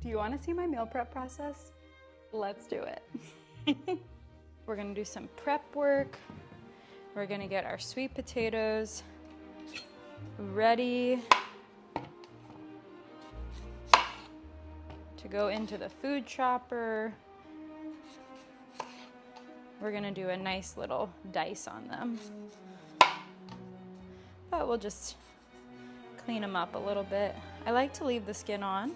Do you want to see my meal prep process? Let's do it. We're gonna do some prep work. We're gonna get our sweet potatoes ready to go into the food chopper. We're gonna do a nice little dice on them. But we'll just clean them up a little bit. I like to leave the skin on,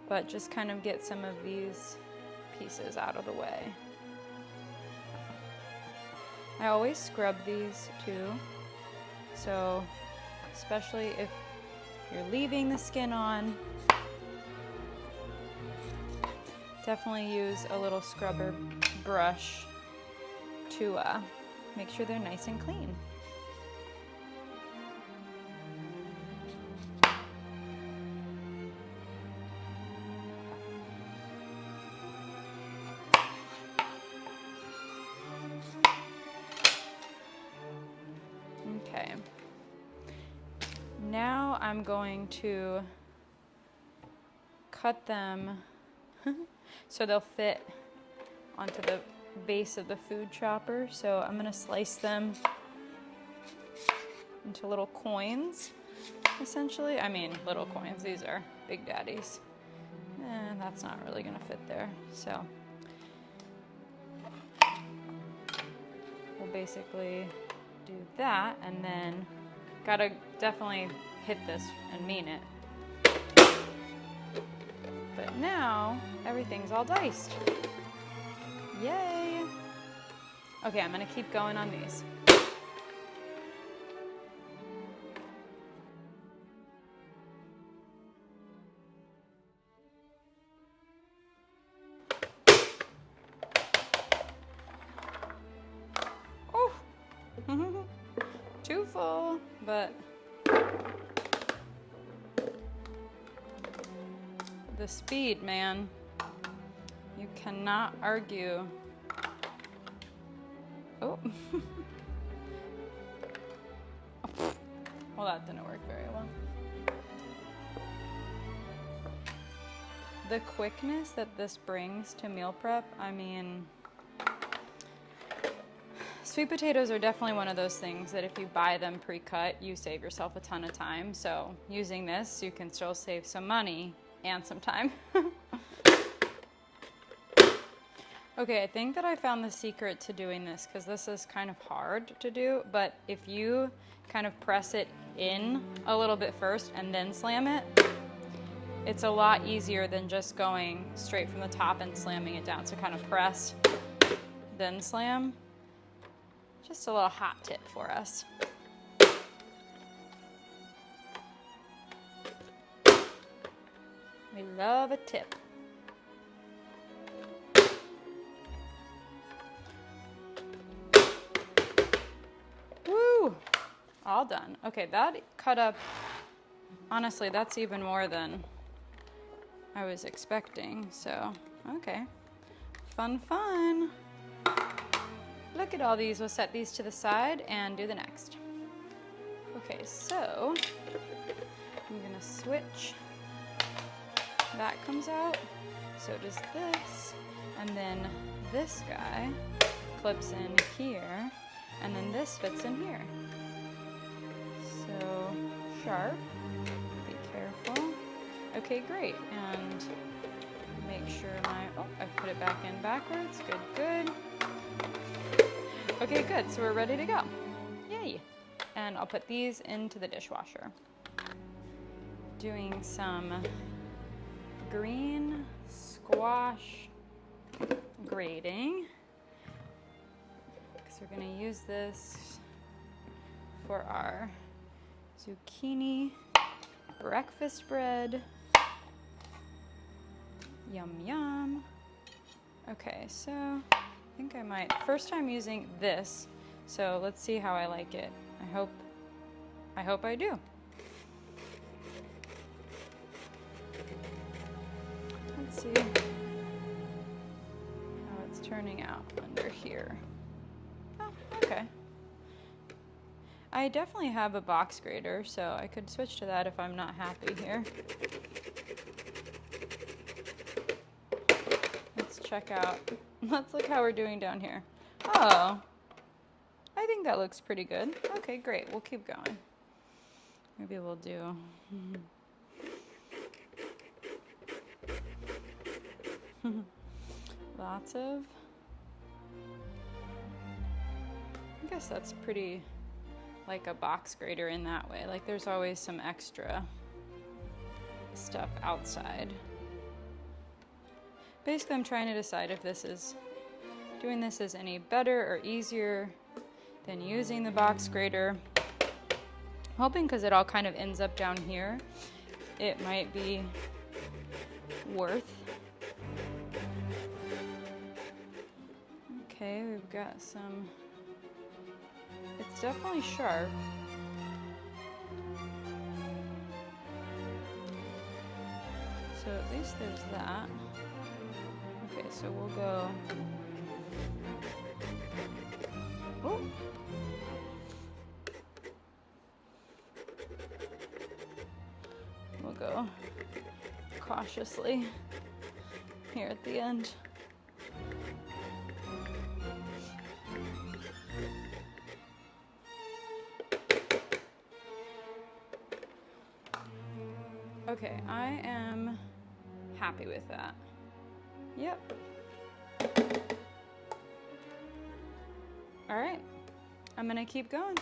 but just kind of get some of these pieces out of the way. I always scrub these too, so especially if you're leaving the skin on, definitely use a little scrubber brush to make sure they're nice and clean. Okay, now I'm going to cut them so they'll fit onto the base of the food chopper. So I'm gonna slice them into little coins, essentially. I mean, little coins, these are big daddies. That's not really gonna fit there. So we'll basically do that, and then gotta definitely hit this and mean it. But now everything's all diced. Yay! Okay, I'm gonna keep going on these. Oh! Too full, but the speed, man. You cannot argue. Oh. Well, that didn't work very well. The quickness that this brings to meal prep, I mean, sweet potatoes are definitely one of those things that if you buy them pre-cut, you save yourself a ton of time. So using this, you can still save some money and some time. Okay, I think that I found the secret to doing this, because this is kind of hard to do, but if you kind of press it in a little bit first and then slam it, it's a lot easier than just going straight from the top and slamming it down. So kind of press, then slam. Just a little hot tip for us. We love a tip. Woo! All done. Okay, that cut up, honestly, that's even more than I was expecting. So, okay. Fun, fun. Look at all these. We'll set these to the side and do the next. Okay, so I'm gonna switch. That comes out. So does this. And then this guy clips in here. And then this fits in here. So sharp. Be careful. Okay, great. And make sure I put it back in backwards. Good, good. Okay, good, so we're ready to go. Yay. And I'll put these into the dishwasher. Doing some green squash grating, because we're gonna use this for our zucchini breakfast bread. Yum, yum. Okay, so I think I might, first time using this, so let's see how I like it. I hope I do. Let's see how it's turning out under here. Oh, okay. I definitely have a box grater, so I could switch to that if I'm not happy here. check out. Let's look how we're doing down here. Oh, I think that looks pretty good. Okay, great. We'll keep going. Maybe we'll do... lots of... I guess that's pretty like a box grater in that way. Like there's always some extra stuff outside. Basically, I'm trying to decide if doing this is any better or easier than using the box grater. I'm hoping because it all kind of ends up down here, it might be worth. Okay, we've got some, it's definitely sharp. So at least there's that. Okay, so we'll go, oh. We'll go cautiously here at the end. Okay, I am happy with that. Yep. All right, I'm gonna keep going.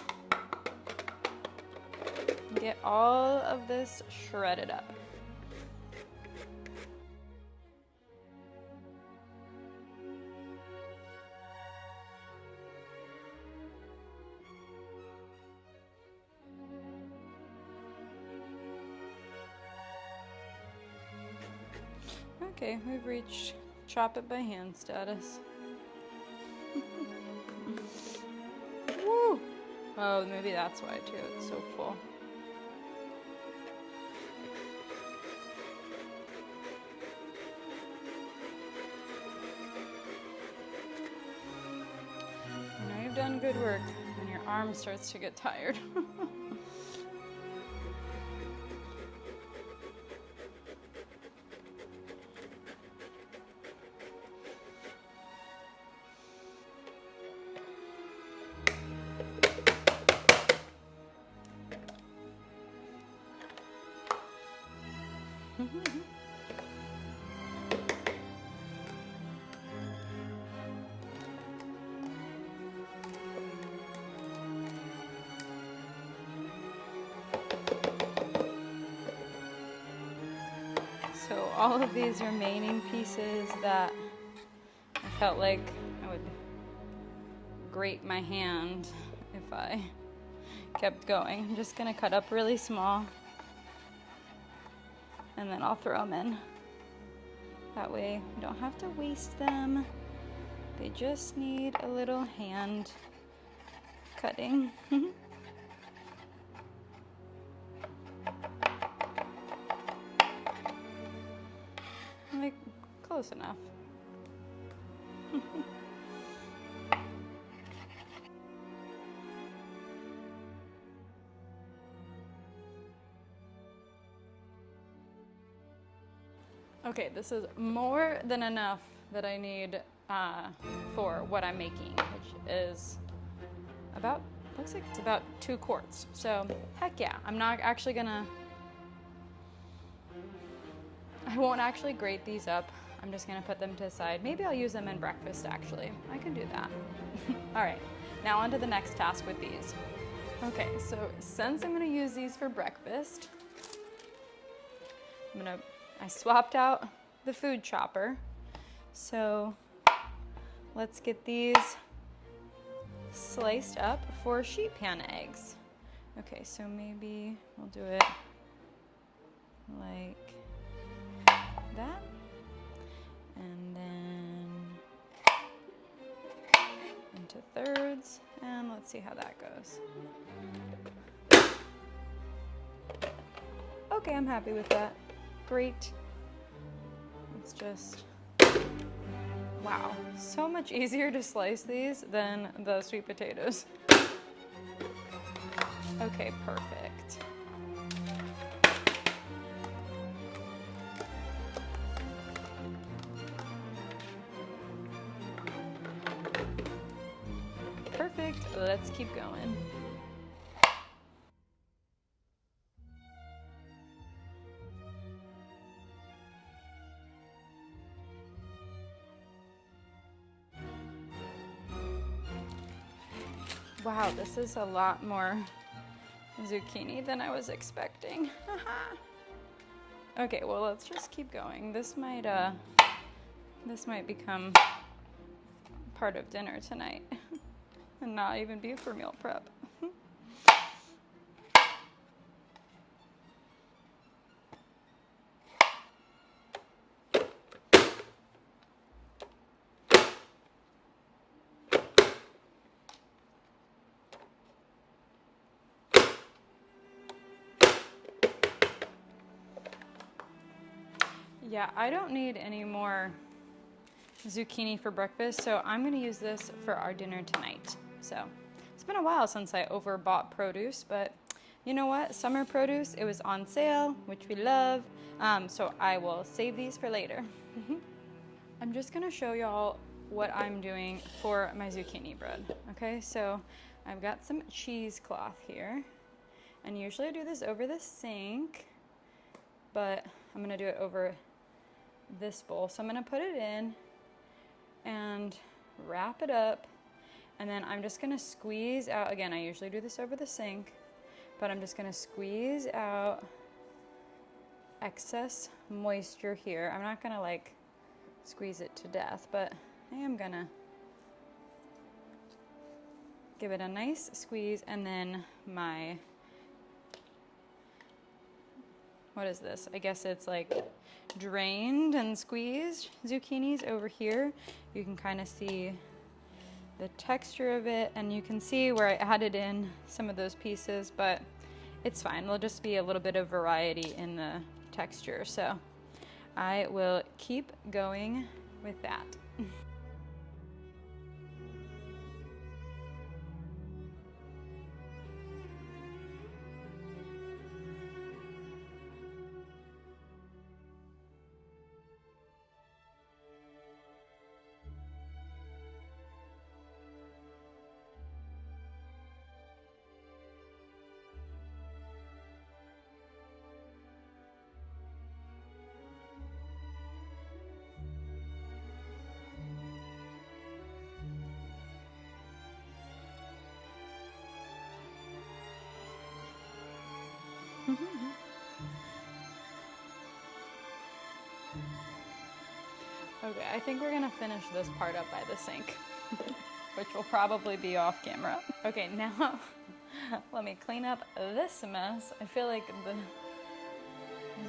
Get all of this shredded up. Okay, we've reached chop it by hand status. Woo! Oh, maybe that's why too, it's so full. I know you've done good work when your arm starts to get tired. So all of these remaining pieces that I felt like I would grate my hand if I kept going. I'm just gonna cut up really small and then I'll throw them in. That way we don't have to waste them. They just need a little hand cutting. Like, close enough. Okay, this is more than enough that I need for what I'm making, which is about, looks like it's about 2 quarts. So, heck yeah, I'm not actually gonna, I won't actually grate these up. I'm just gonna put them to the side. Maybe I'll use them in breakfast actually. I can do that. All right, now on to the next task with these. Okay, so since I'm gonna use these for breakfast, I swapped out the food chopper. So let's get these sliced up for sheet pan eggs. Okay, so maybe we'll do it like that. And then into thirds, and let's see how that goes. Okay, I'm happy with that. Great. It's just, wow, so much easier to slice these than the sweet potatoes. Okay, perfect. perfect. Let's keep going. Wow, this is a lot more zucchini than I was expecting. Okay, well, let's just keep going. This might become part of dinner tonight and not even be for meal prep. Yeah, I don't need any more zucchini for breakfast, so I'm gonna use this for our dinner tonight. So it's been a while since I overbought produce, but you know what? Summer produce, it was on sale, which we love, so I will save these for later. I'm just gonna show y'all what I'm doing for my zucchini bread. Okay, so I've got some cheesecloth here, and usually I do this over the sink, but I'm gonna do it over this bowl. So I'm gonna put it in and wrap it up, and then I'm just gonna squeeze out, again, I usually do this over the sink, but I'm just gonna squeeze out excess moisture here. I'm not gonna like squeeze it to death, but I am gonna give it a nice squeeze, and then my, what is this? I guess it's like drained and squeezed zucchinis over here. You can kind of see the texture of it, and you can see where I added in some of those pieces, but it's fine. There'll just be a little bit of variety in the texture. So I will keep going with that. Okay, I think we're gonna finish this part up by the sink, which will probably be off camera. Okay, now let me clean up this mess. I feel like the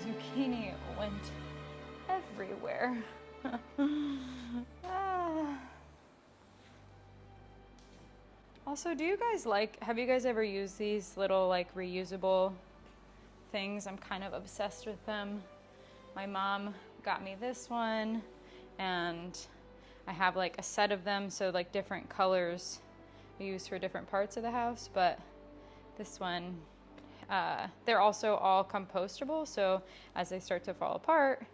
zucchini went everywhere. Also, do you guys have you guys ever used these little like reusable things? I'm kind of obsessed with them. My mom got me this one, and I have like a set of them, so like different colors used for different parts of the house. But this one, they're also all compostable, so as they start to fall apart,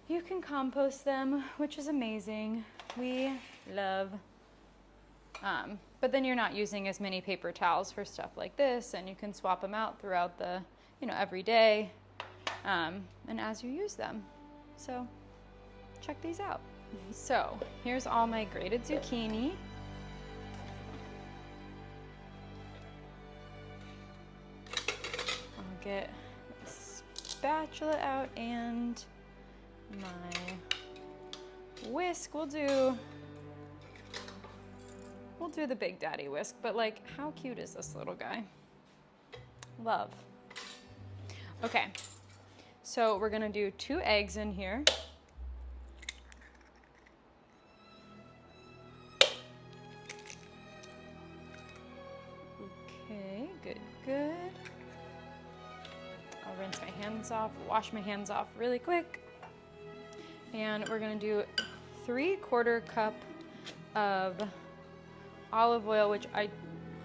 you can compost them, which is amazing. We love. But then you're not using as many paper towels for stuff like this, and you can swap them out throughout the, every day, and as you use them. So check these out. So here's all my grated zucchini. I'll get my spatula out and my whisk. We'll do the Big Daddy whisk, but like, how cute is this little guy? Love. Okay, so we're gonna do 2 eggs in here. Okay, good. I'll rinse my hands off, wash my hands off really quick. And we're gonna do 3/4 cup of olive oil, which I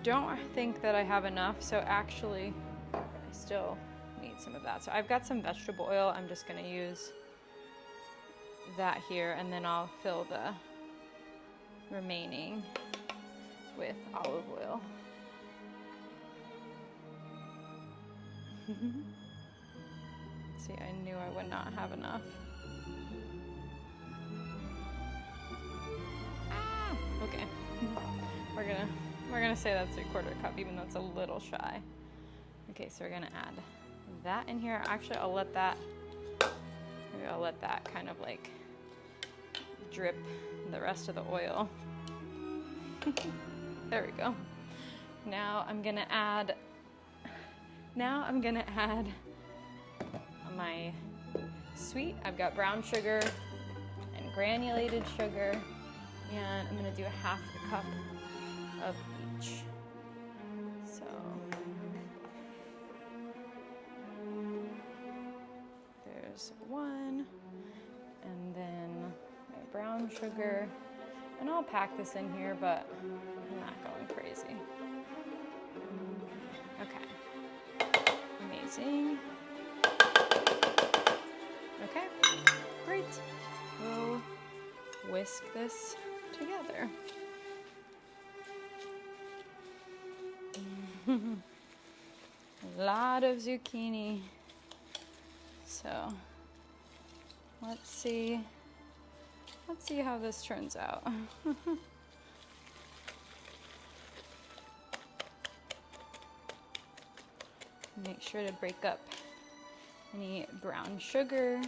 don't think that I have enough, so actually I still need some of that. So I've got some vegetable oil. I'm just gonna use that here, and then I'll fill the remaining with olive oil. See, I knew I would not have enough. Okay, we're gonna say that's 3/4 cup, even though it's a little shy. Okay, so we're gonna add that in here. Actually, I'll let that kind of like drip the rest of the oil. There we go. Now I'm gonna add my sweet. I've got brown sugar and granulated sugar, and I'm gonna do 1/2 cup of each. So there's one, and then my brown sugar, and I'll pack this in here, but I'm not going crazy. Okay, amazing. Okay, great. We'll whisk this together. A lot of zucchini. So let's see how this turns out. Make sure to break up any brown sugar.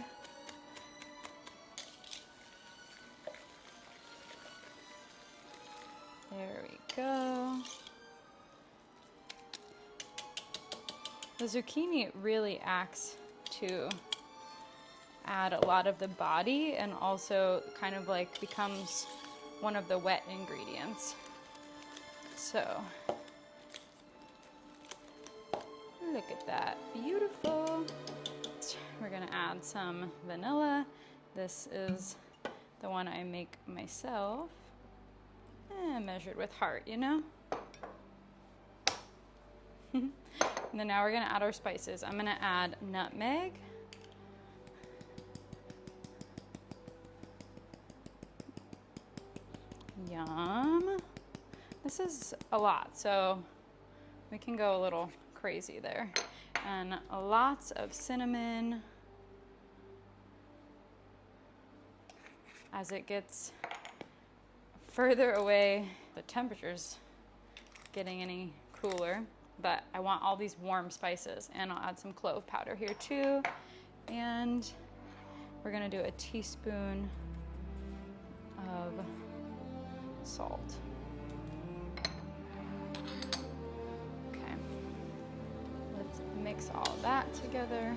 There we go. The zucchini really acts to add a lot of the body and also kind of like becomes one of the wet ingredients. So look at that, beautiful. We're gonna add some vanilla. This is the one I make myself. Measured with heart, you know? And then now we're gonna add our spices. I'm gonna add nutmeg. Yum. This is a lot, so we can go a little crazy there. And lots of cinnamon. As it gets further away, the temperature's getting any cooler, but I want all these warm spices, and I'll add some clove powder here too. And we're gonna do a teaspoon of salt. Okay, let's mix all that together.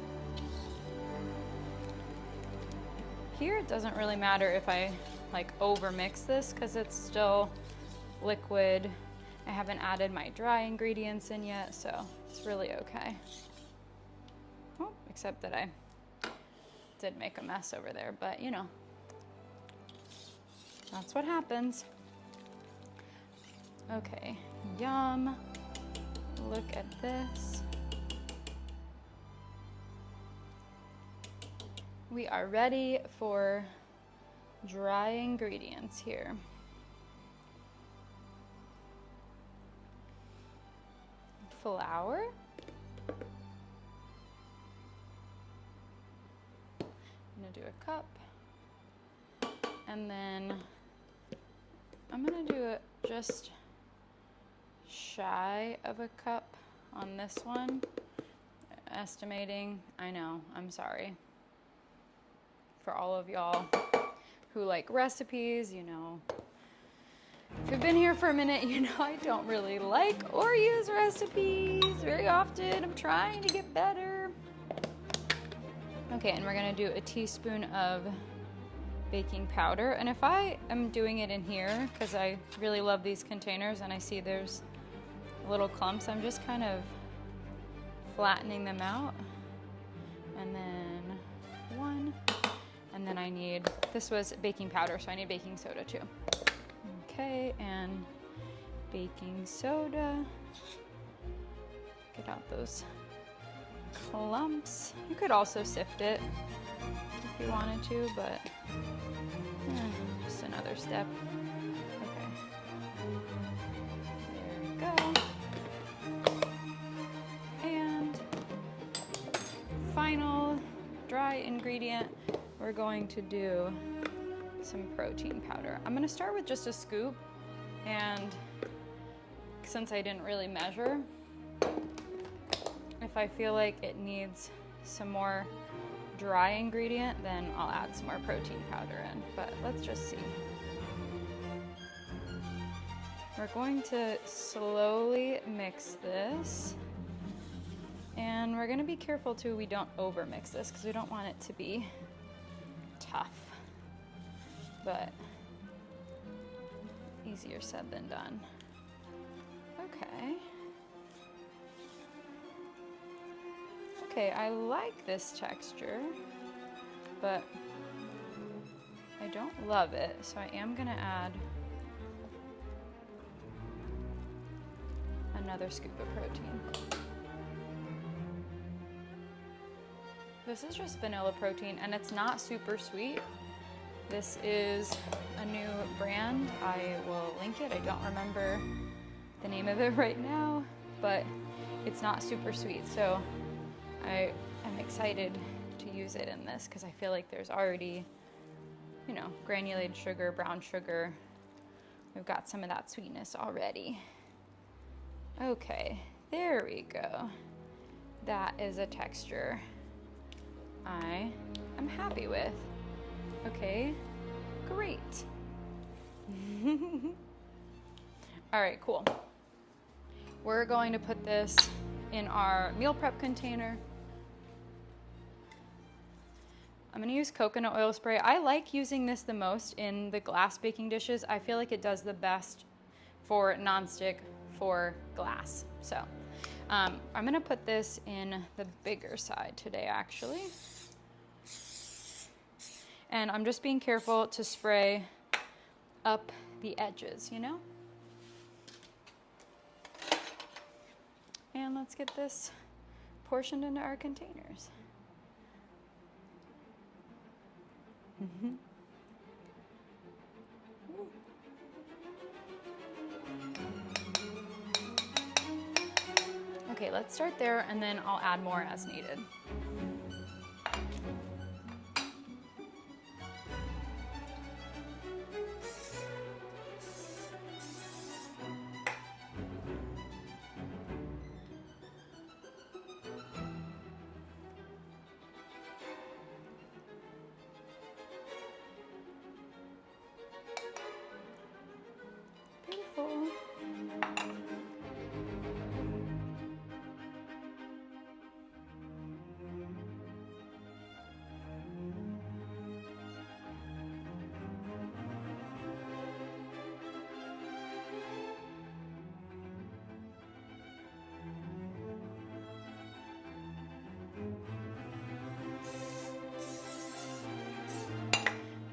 Here it doesn't really matter if I like over mix this because it's still liquid. I haven't added my dry ingredients in yet, so it's really okay. Oh, except that I did make a mess over there, but you know, that's what happens. Okay, yum. Look at this. We are ready for dry ingredients here. Flour. I'm gonna do a cup. And then I'm gonna do it just shy of a cup on this one. Estimating, I know, I'm sorry. For all of y'all who like recipes, you know, if you've been here for a minute, you know I don't really like or use recipes very often. I'm trying to get better. Okay, and we're gonna do a teaspoon of baking powder. And if I am doing it in here, because I really love these containers and I see there's little clumps, I'm just kind of flattening them out. And then one. And then I need, this was baking powder, so I need baking soda too. Okay, and baking soda. Get out those clumps. You could also sift it if you wanted to, but just another step. Okay. go. And final dry ingredient, we're going to do some protein powder. I'm gonna start with just a scoop, and since I didn't really measure, if I feel like it needs some more dry ingredient, then I'll add some more protein powder in, but let's just see. We're going to slowly mix this, and we're gonna be careful too we don't over mix this because we don't want it to be tough, but easier said than done. Okay. Okay, I like this texture, but I don't love it, so I am gonna add another scoop of protein. This is just vanilla protein, and it's not super sweet. This is a new brand. I will link it. I don't remember the name of it right now, but it's not super sweet, so I am excited to use it in this because I feel like there's already, you know, granulated sugar, brown sugar. We've got some of that sweetness already. Okay, there we go. That is a texture I am happy with. Okay, great. All right, cool. We're going to put this in our meal prep container. I'm gonna use coconut oil spray. I like using this the most in the glass baking dishes. I feel like it does the best for nonstick for glass. So I'm gonna put this in the bigger side today, actually. And I'm just being careful to spray up the edges, you know? And let's get this portioned into our containers. Okay, let's start there, and then I'll add more as needed. Beautiful.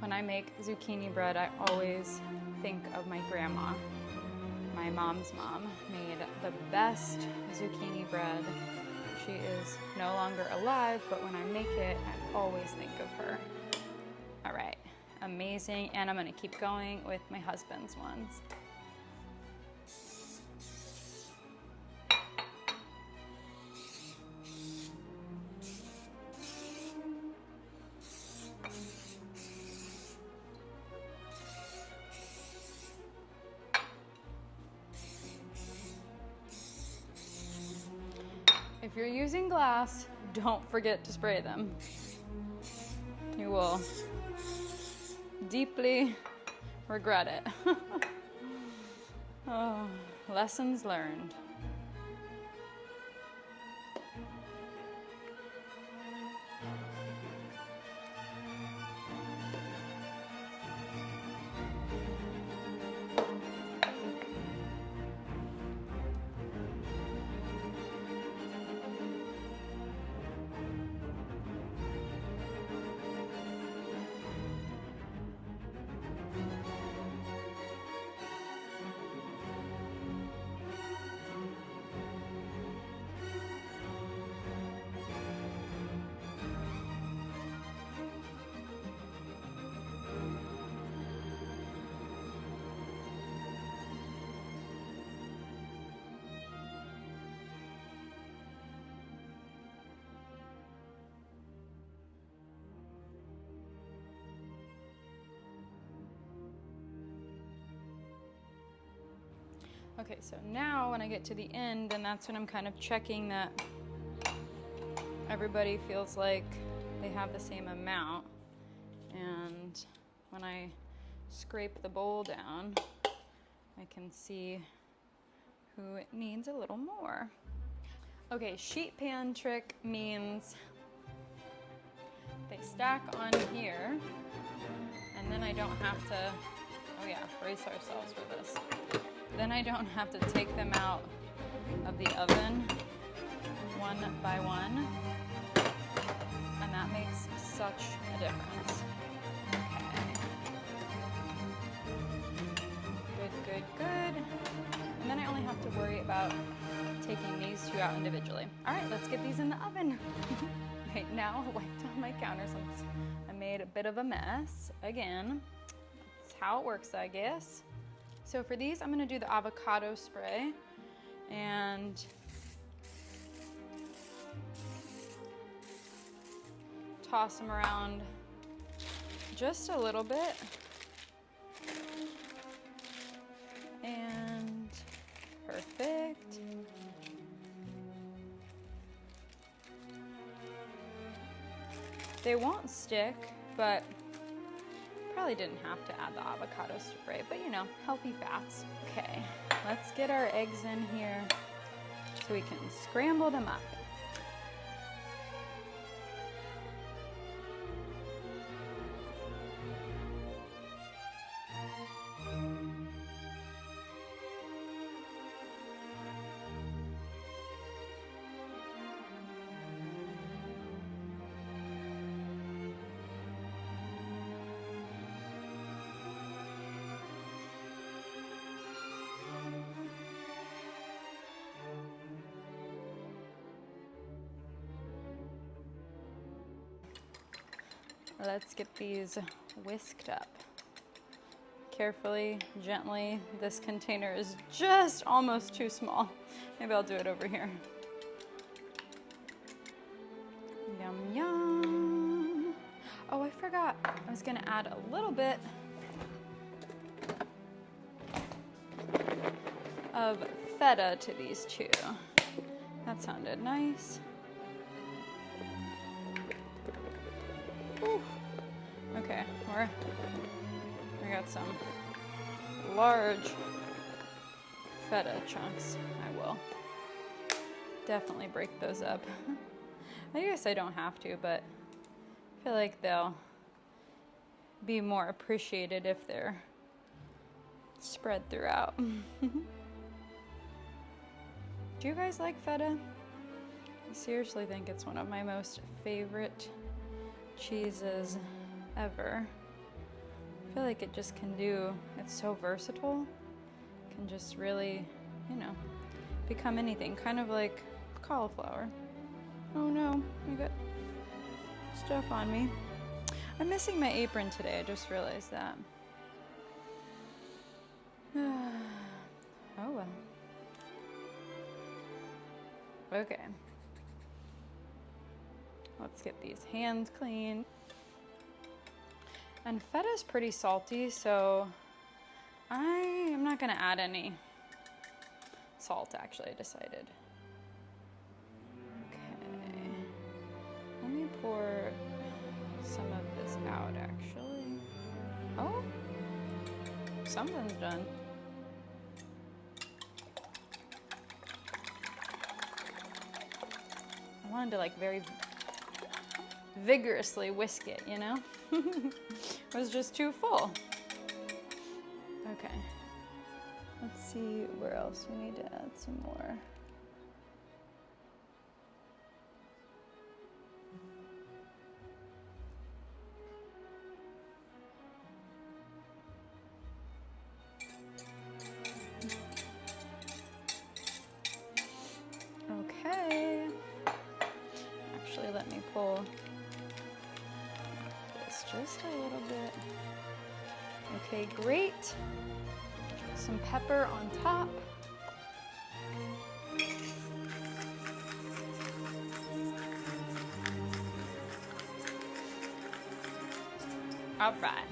When I make zucchini bread, I always think of my grandma. My mom's mom made the best zucchini bread. She is no longer alive, but when I make it, I always think of her. All right, amazing. And I'm gonna keep going with my husband's ones. If you're using glass, don't forget to spray them. You will deeply regret it. Oh, lessons learned. Okay, so now when I get to the end, then that's when I'm kind of checking that everybody feels like they have the same amount. And when I scrape the bowl down, I can see who needs a little more. Okay, sheet pan trick means they stack on here, and then I don't have to, oh yeah, brace ourselves for this. Then I don't have to take them out of the oven one by one, and that makes such a difference. Okay. Good, good, good. And then I only have to worry about taking these two out individually. All right, let's get these in the oven. Okay, now I wiped on my counter since I made a bit of a mess. Again, that's how it works, I guess. So for these, I'm gonna do the avocado spray and toss them around just a little bit. And perfect. They won't stick, but probably didn't have to add the avocado spray, but you know, healthy fats. Okay, let's get our eggs in here so we can scramble them up. Let's get these whisked up. Carefully, gently. This container is just almost too small. Maybe I'll do it over here. Yum, yum. Oh, I forgot. I was gonna add a little bit of feta to these two. That sounded nice. Ooh. Okay, we got some large feta chunks. I will definitely break those up. I guess I don't have to, but I feel like they'll be more appreciated if they're spread throughout. Do you guys like feta? I seriously think it's one of my most favorite cheeses ever. I feel like it just can do, it's so versatile. It can just really, you know, become anything, kind of like cauliflower. Oh no, I got stuff on me. I'm missing my apron today, I just realized that. Oh well. Okay. Let's get these hands clean. And feta is pretty salty, so I am not gonna add any salt, actually, I decided. Okay. Let me pour some of this out, actually. Oh, something's done. I wanted to like very vigorously whisk it, you know? It was just too full. Okay. Let's see where else we need to add some more. Okay. Actually, let me pull this just a little bit. Okay, great. Some pepper on top. All right.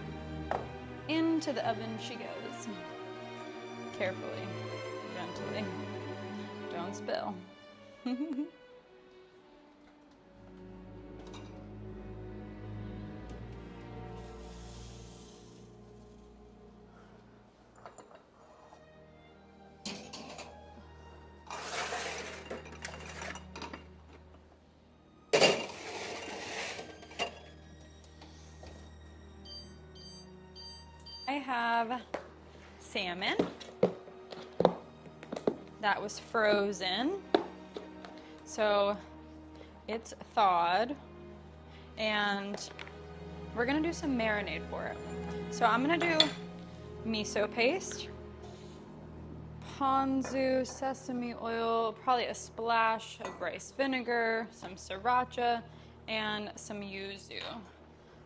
Into the oven she goes. Carefully, gently. Don't spill. I have salmon that was frozen, so it's thawed, and we're gonna do some marinade for it. So I'm gonna do miso paste, ponzu, sesame oil, probably a splash of rice vinegar, some sriracha, and some yuzu.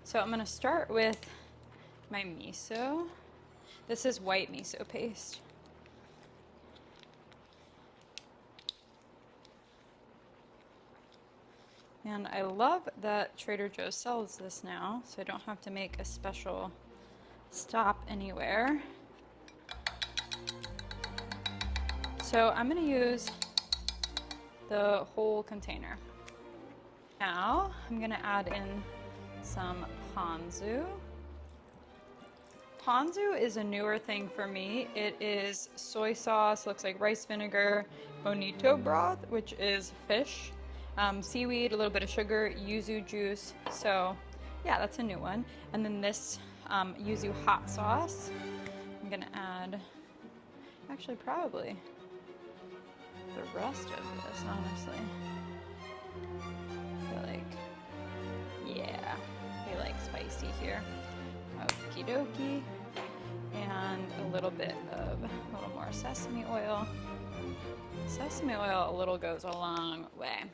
So I'm gonna start with my miso. This is white miso paste. And I love that Trader Joe's sells this now, so I don't have to make a special stop anywhere. So I'm gonna use the whole container. Now I'm gonna add in some ponzu. Ponzu is a newer thing for me. It is soy sauce, looks like rice vinegar, bonito broth, which is fish, seaweed, a little bit of sugar, yuzu juice. So yeah, that's a new one. And then this yuzu hot sauce. I'm gonna add, actually probably the rest of this, honestly. I feel like, yeah, we like spicy here. Okie dokie. And a little more sesame oil. Sesame oil a little goes a long way.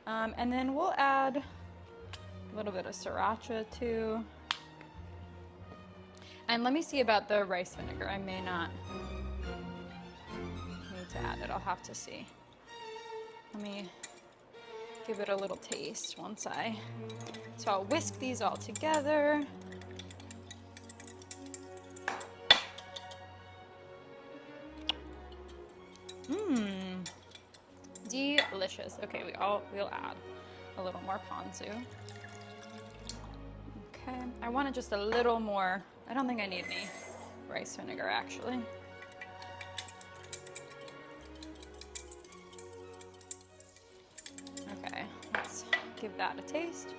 And then we'll add a little bit of sriracha too. And let me see about the rice vinegar. I may not need to add it. I'll have to see. Let me give it a little taste once so I'll whisk these all together. Mmm, delicious. Okay, we'll add a little more ponzu. Okay, I wanted just a little more. I don't think I need any rice vinegar actually. Okay, let's give that a taste.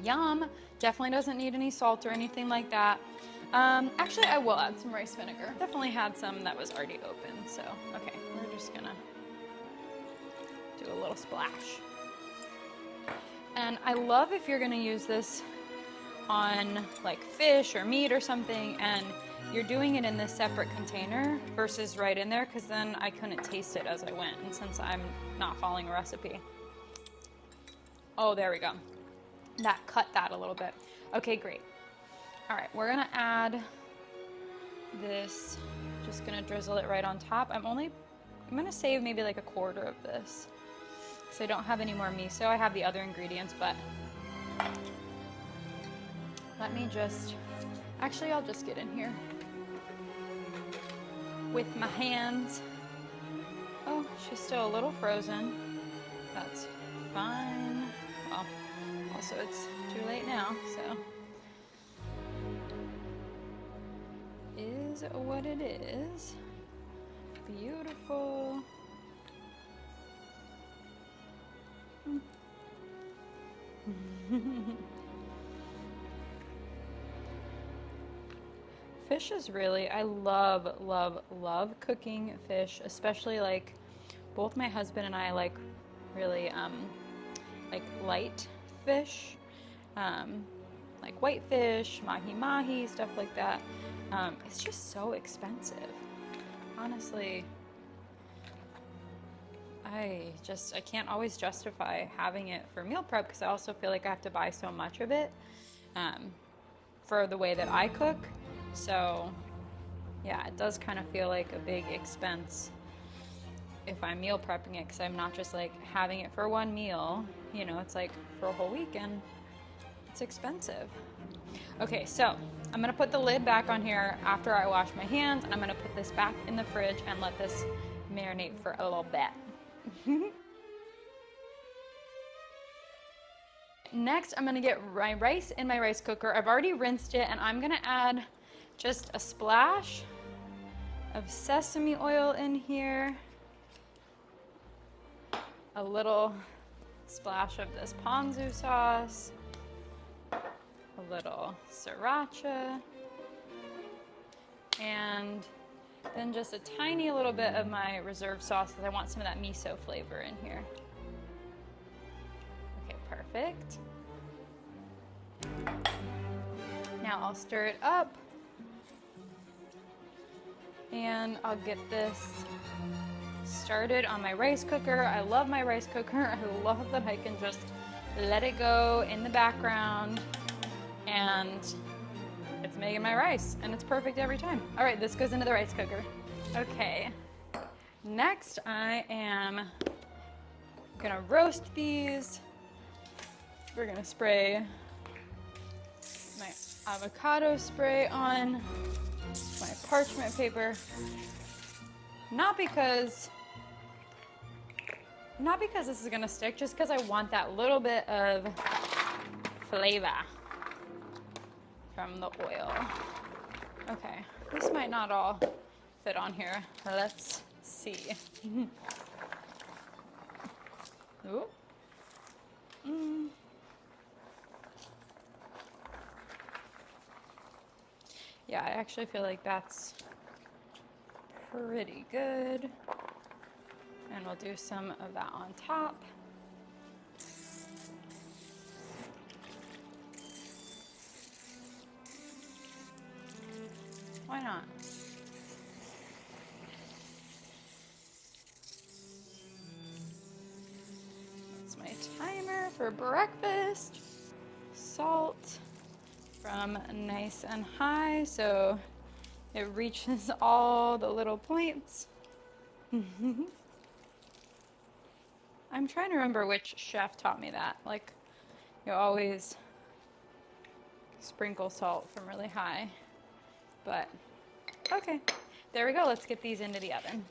Yum. Definitely doesn't need any salt or anything like that. Actually, I will add some rice vinegar. Definitely had some that was already open, so okay, we're just gonna do a little splash. And I love if you're gonna use this on like fish or meat or something, and you're doing it in this separate container versus right in there, because then I couldn't taste it as I went, and since I'm not following a recipe. Oh, there we go. That cut that a little bit. Okay, great. All right, we're gonna add this, just gonna drizzle it right on top. I'm gonna save maybe like a quarter of this, so I don't have any more miso. I have the other ingredients, but let me just, actually I'll just get in here with my hands. Oh, she's still a little frozen. That's fine. Well, also it's too late now, so. Is what it is. Beautiful. Fish is really, I love, love, love cooking fish, especially like both my husband and I like really like light fish, like whitefish, mahi-mahi, stuff like that. It's just so expensive. Honestly, I can't always justify having it for meal prep, because I also feel like I have to buy so much of it for the way that I cook. So yeah, it does kind of feel like a big expense if I'm meal prepping it, because I'm not just like having it for one meal, you know, it's like for a whole weekend. It's expensive. Okay, so I'm gonna put the lid back on here after I wash my hands, and I'm gonna put this back in the fridge and let this marinate for a little bit. Next, I'm gonna get my rice in my rice cooker. I've already rinsed it, and I'm gonna add just a splash of sesame oil in here, a little splash of this ponzu sauce, a little sriracha, and then just a tiny little bit of my reserve sauce because I want some of that miso flavor in here. Okay, perfect. Now I'll stir it up and I'll get this started on my rice cooker. I love my rice cooker. I love that I can just let it go in the background and it's making my rice and it's perfect every time. All right, this goes into the rice cooker. Okay, next I am gonna roast these. We're gonna spray my avocado spray on my parchment paper. Not because this is gonna stick, just because I want that little bit of flavor from the oil. Okay, this might not all fit on here. Let's see. Ooh. Yeah, I actually feel like that's pretty good. And we'll do some of that on top. Why not? That's my timer for breakfast. Salt from nice and high so it reaches all the little points. I'm trying to remember which chef taught me that. Like, you always sprinkle salt from really high. But, okay, there we go. Let's get these into the oven.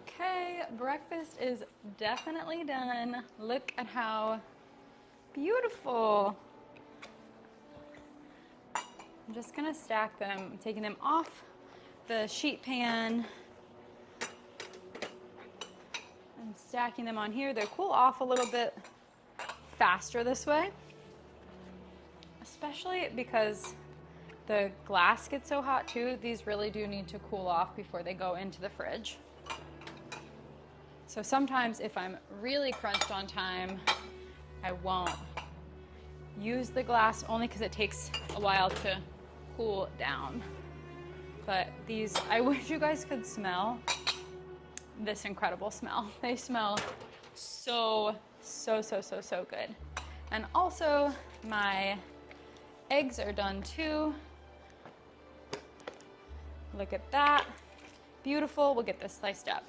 Okay, breakfast is definitely done. Look at how beautiful. I'm just gonna stack them. I'm taking them off the sheet pan and stacking them on here. They cool off a little bit faster this way, especially because the glass gets so hot too. These really do need to cool off before they go into the fridge. So sometimes if I'm really crunched on time, I won't use the glass only because it takes a while to cool down. But these, I wish you guys could smell this incredible smell. They smell so good. And also my eggs are done too. Look at that. Beautiful. We'll get this sliced up.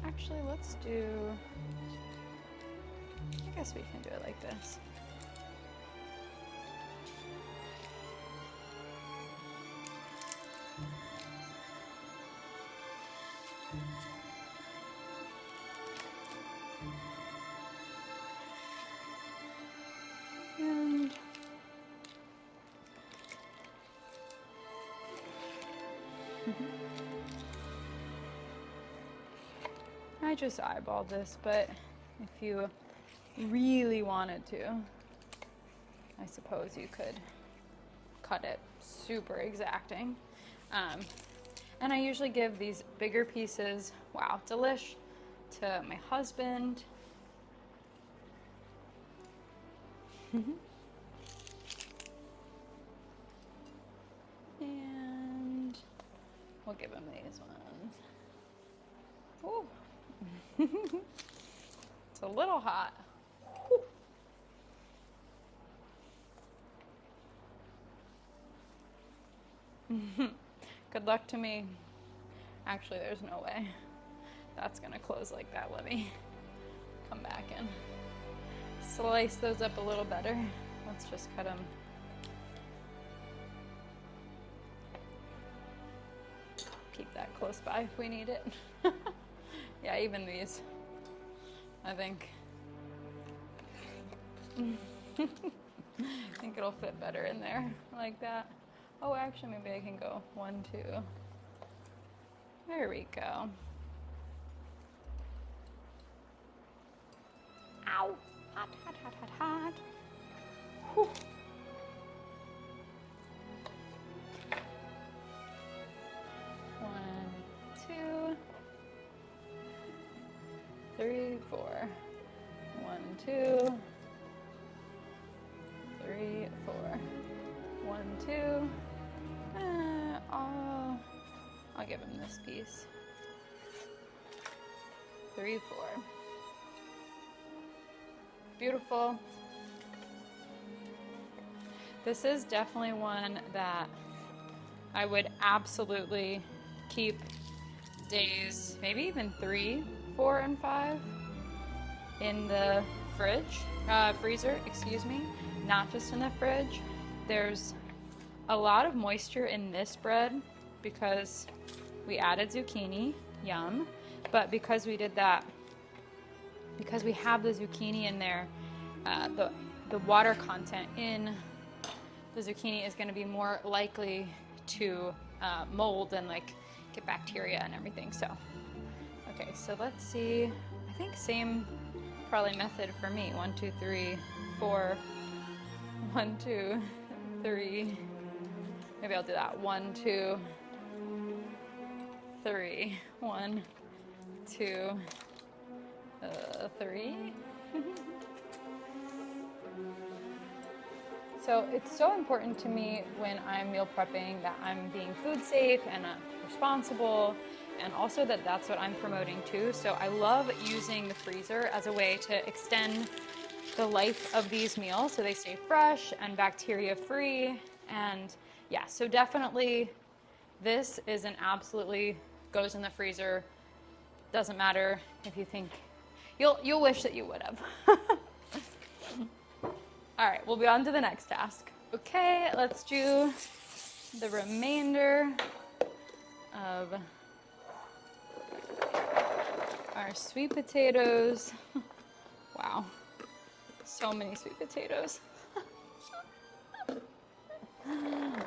Actually, let's do, I guess we can do it like this. And I just eyeballed this, but if you really wanted to, I suppose you could cut it super exacting. And I usually give these bigger pieces, wow, delish, to my husband. And we'll give him these ones. Ooh. It's a little hot. Good luck to me. Actually, there's no way. That's gonna close like that. Let me come back and slice those up a little better. Let's just cut them. Keep that close by if we need it. Yeah, even these, I think. I think it'll fit better in there like that. Oh, actually, maybe I can go 1, 2. There we go. Ow! Hot, hot, hot, hot, hot. Whew. 1, 2, 3, 4. 1, 2, 3, 4. 1, 2. I'll give him this piece. 3, 4. Beautiful. This is definitely one that I would absolutely keep days, maybe even 3, 4, and 5 in the freezer, excuse me, not just in the fridge. There's a lot of moisture in this bread because we added zucchini, yum, but because we did that, because we have the zucchini in there, the water content in the zucchini is going to be more likely to mold and like get bacteria and everything. So, okay, so let's see. I think same probably method for me. 1, 2, 3, 4. 1, 2, 3. Maybe I'll do that. 1, 2, 3. 1, 2, 3. So it's so important to me when I'm meal prepping that I'm being food safe and responsible, and also that that's what I'm promoting too. So I love using the freezer as a way to extend the life of these meals so they stay fresh and bacteria free. And yeah, so definitely this is an absolutely goes in the freezer. Doesn't matter if you think you'll wish that you would have. All right, we'll be on to the next task. Okay, let's do the remainder of our sweet potatoes. Wow, so many sweet potatoes. All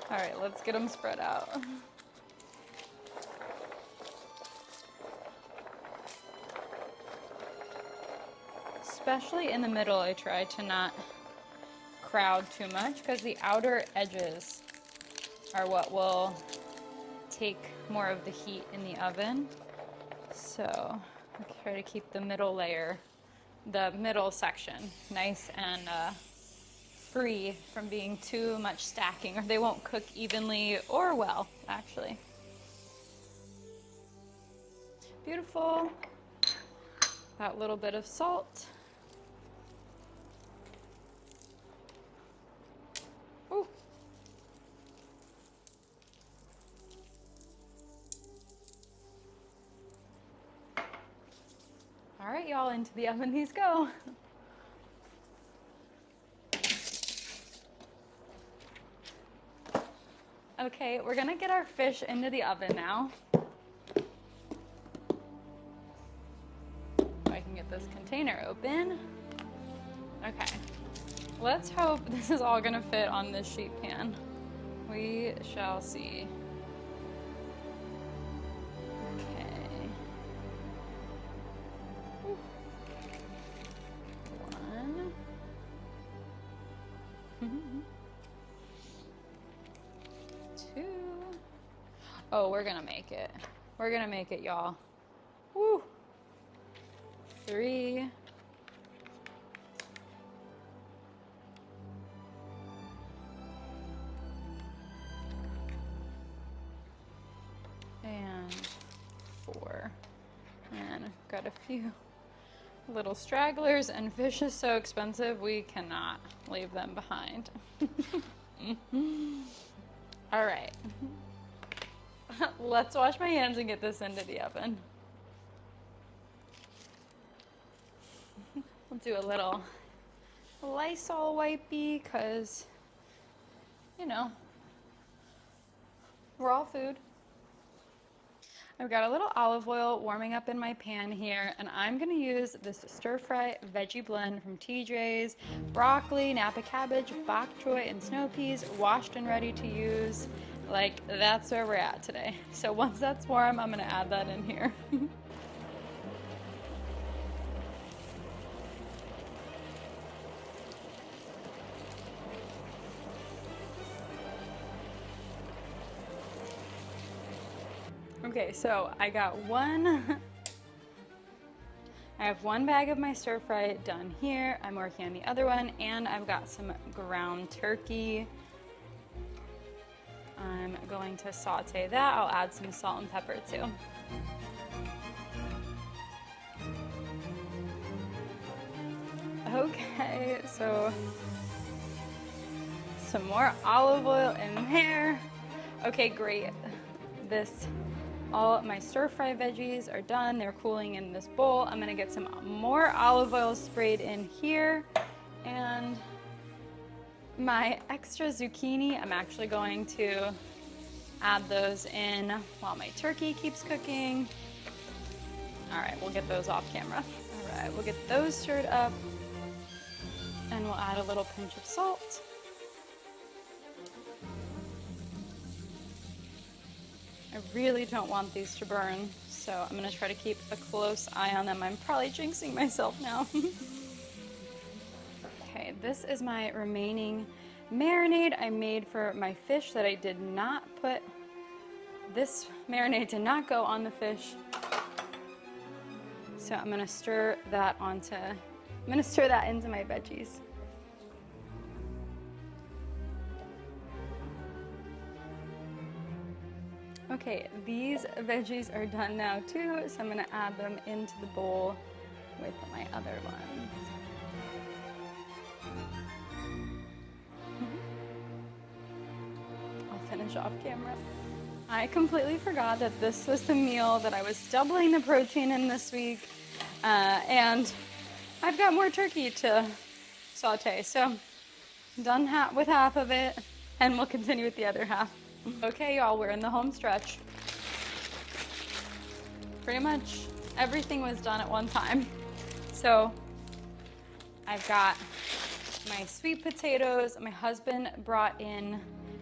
right, let's get them spread out. Especially in the middle, I try to not crowd too much because the outer edges are what will take more of the heat in the oven. So I try to keep the middle layer, the middle section, nice and free from being too much stacking, or they won't cook evenly or well, actually. Beautiful. That little bit of salt. Ooh. All right, y'all, into the oven these go. Okay, we're gonna get our fish into the oven now. If I can get this container open. Okay, let's hope this is all gonna fit on this sheet pan. We shall see. Okay. Whew. 1. Two. Oh, we're gonna make it. We're gonna make it, y'all. Woo. 3. And 4. And I've got a few little stragglers, and fish is so expensive we cannot leave them behind. All right. Let's wash my hands and get this into the oven. We'll do a little Lysol wipey because, you know, raw food. I've got a little olive oil warming up in my pan here, and I'm gonna use this stir-fry veggie blend from TJ's. Broccoli, Napa cabbage, bok choy, and snow peas, washed and ready to use. Like, that's where we're at today. So once that's warm, I'm gonna add that in here. Okay, so I have one bag of my stir fry done here. I'm working on the other one, and I've got some ground turkey. I'm going to saute that. I'll add some salt and pepper too. Okay, so some more olive oil in there. Okay, great. All my stir fry veggies are done. They're cooling in this bowl. I'm gonna get some more olive oil sprayed in here, and my extra zucchini, I'm actually going to add those in while my turkey keeps cooking. All right, we'll get those off camera. All right, we'll get those stirred up, and we'll add a little pinch of salt. I really don't want these to burn, so I'm gonna try to keep a close eye on them. I'm probably jinxing myself now. Okay, this is my remaining marinade I made for my fish that I did not put. This marinade did not go on the fish. So I'm gonna stir that into my veggies. Okay, these veggies are done now too, so I'm gonna add them into the bowl with my other ones. I'll finish off camera. I completely forgot that this was the meal that I was doubling the protein in this week, and I've got more turkey to saute, so done with half of it, and we'll continue with the other half. Okay, y'all, we're in the home stretch. Pretty much everything was done at one time. So I've got my sweet potatoes. My husband brought in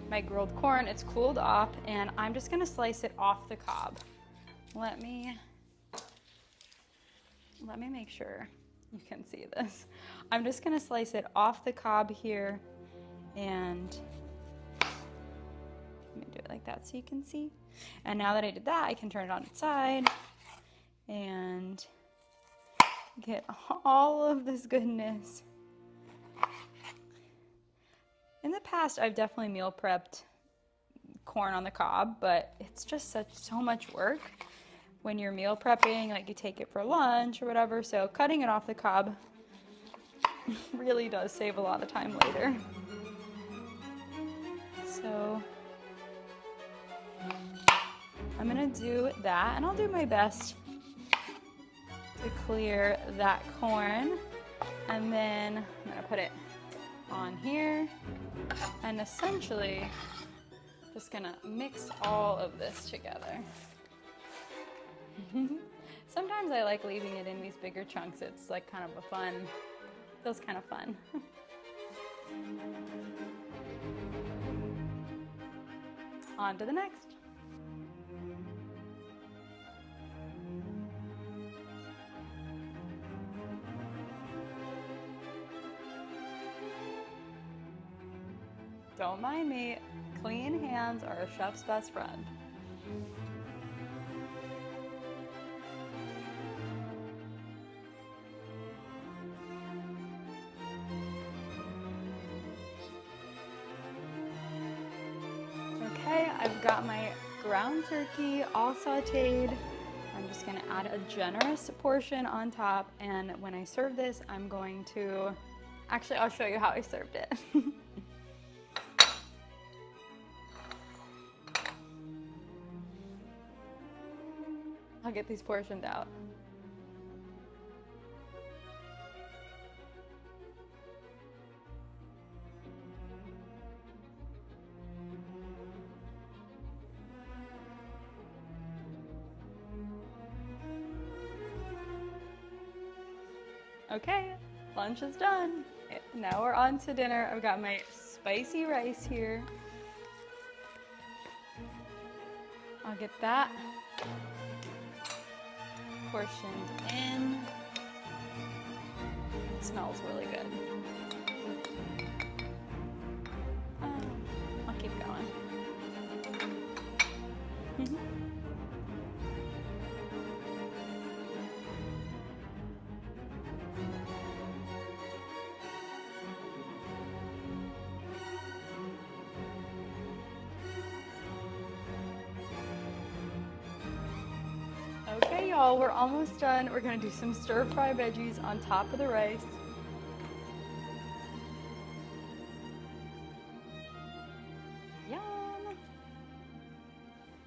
my grilled corn. It's cooled off, and I'm just gonna slice it off the cob. Let me make sure you can see this. I'm just gonna slice it off the cob here, and let me do it like that so you can see. And now that I did that, I can turn it on its side and get all of this goodness. In the past, I've definitely meal prepped corn on the cob, but it's just so much work when you're meal prepping, like you take it for lunch or whatever. So cutting it off the cob really does save a lot of time later. So I'm gonna do that, and I'll do my best to clear that corn, and then I'm gonna put it on here, and essentially just gonna mix all of this together. Sometimes I like leaving it in these bigger chunks. It's like kind of feels kind of fun. On to the next. Don't mind me, clean hands are a chef's best friend. Okay, I've got my ground turkey all sauteed. I'm just gonna add a generous portion on top, and when I serve this, I'm going to, actually I'll show you how I served it. I'll get these portioned out. Okay, lunch is done. Now we're on to dinner. I've got my spicy rice here. I'll get that portioned in. It smells really good. I'll keep going. Okay, y'all, we're almost done. We're gonna do some stir-fry veggies on top of the rice. Yum!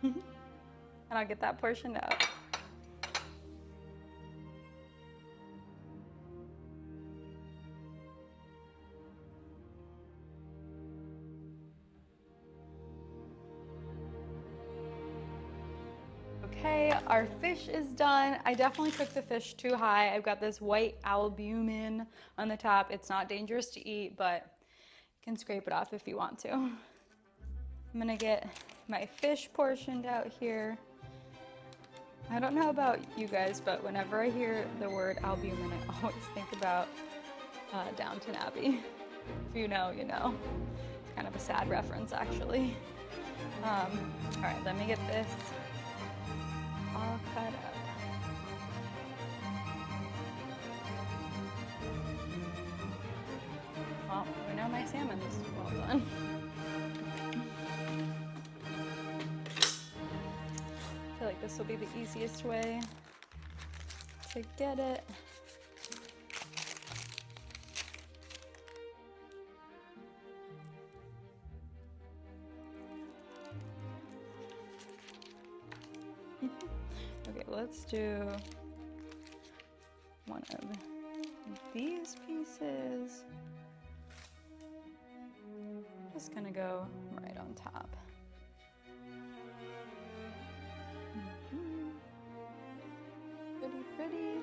And I'll get that portioned out. Okay, our fish is done. I definitely cooked the fish too high. I've got this white albumin on the top. It's not dangerous to eat, but you can scrape it off if you want to. I'm gonna get my fish portioned out here. I don't know about you guys, but whenever I hear the word albumin, I always think about Downton Abbey. If you know, you know. It's kind of a sad reference, actually. All right, let me get this all cut up. Well, we know my salmon is well done. I feel like this will be the easiest way to get it. Okay, let's do one of these pieces. Just gonna go right on top. Pretty, pretty.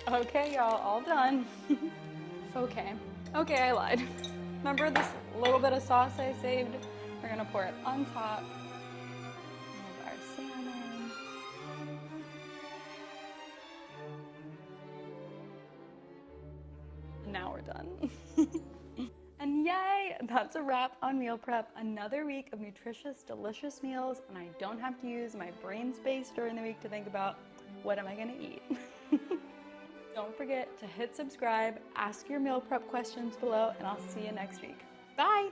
Okay, y'all, all done. Okay, I lied. Remember this little bit of sauce I saved? We're gonna pour it on top of our salmon. Now we're done. And yay, that's a wrap on meal prep. Another week of nutritious, delicious meals, and I don't have to use my brain space during the week to think about what am I gonna eat. Don't forget to hit subscribe, ask your meal prep questions below, and I'll see you next week. Bye!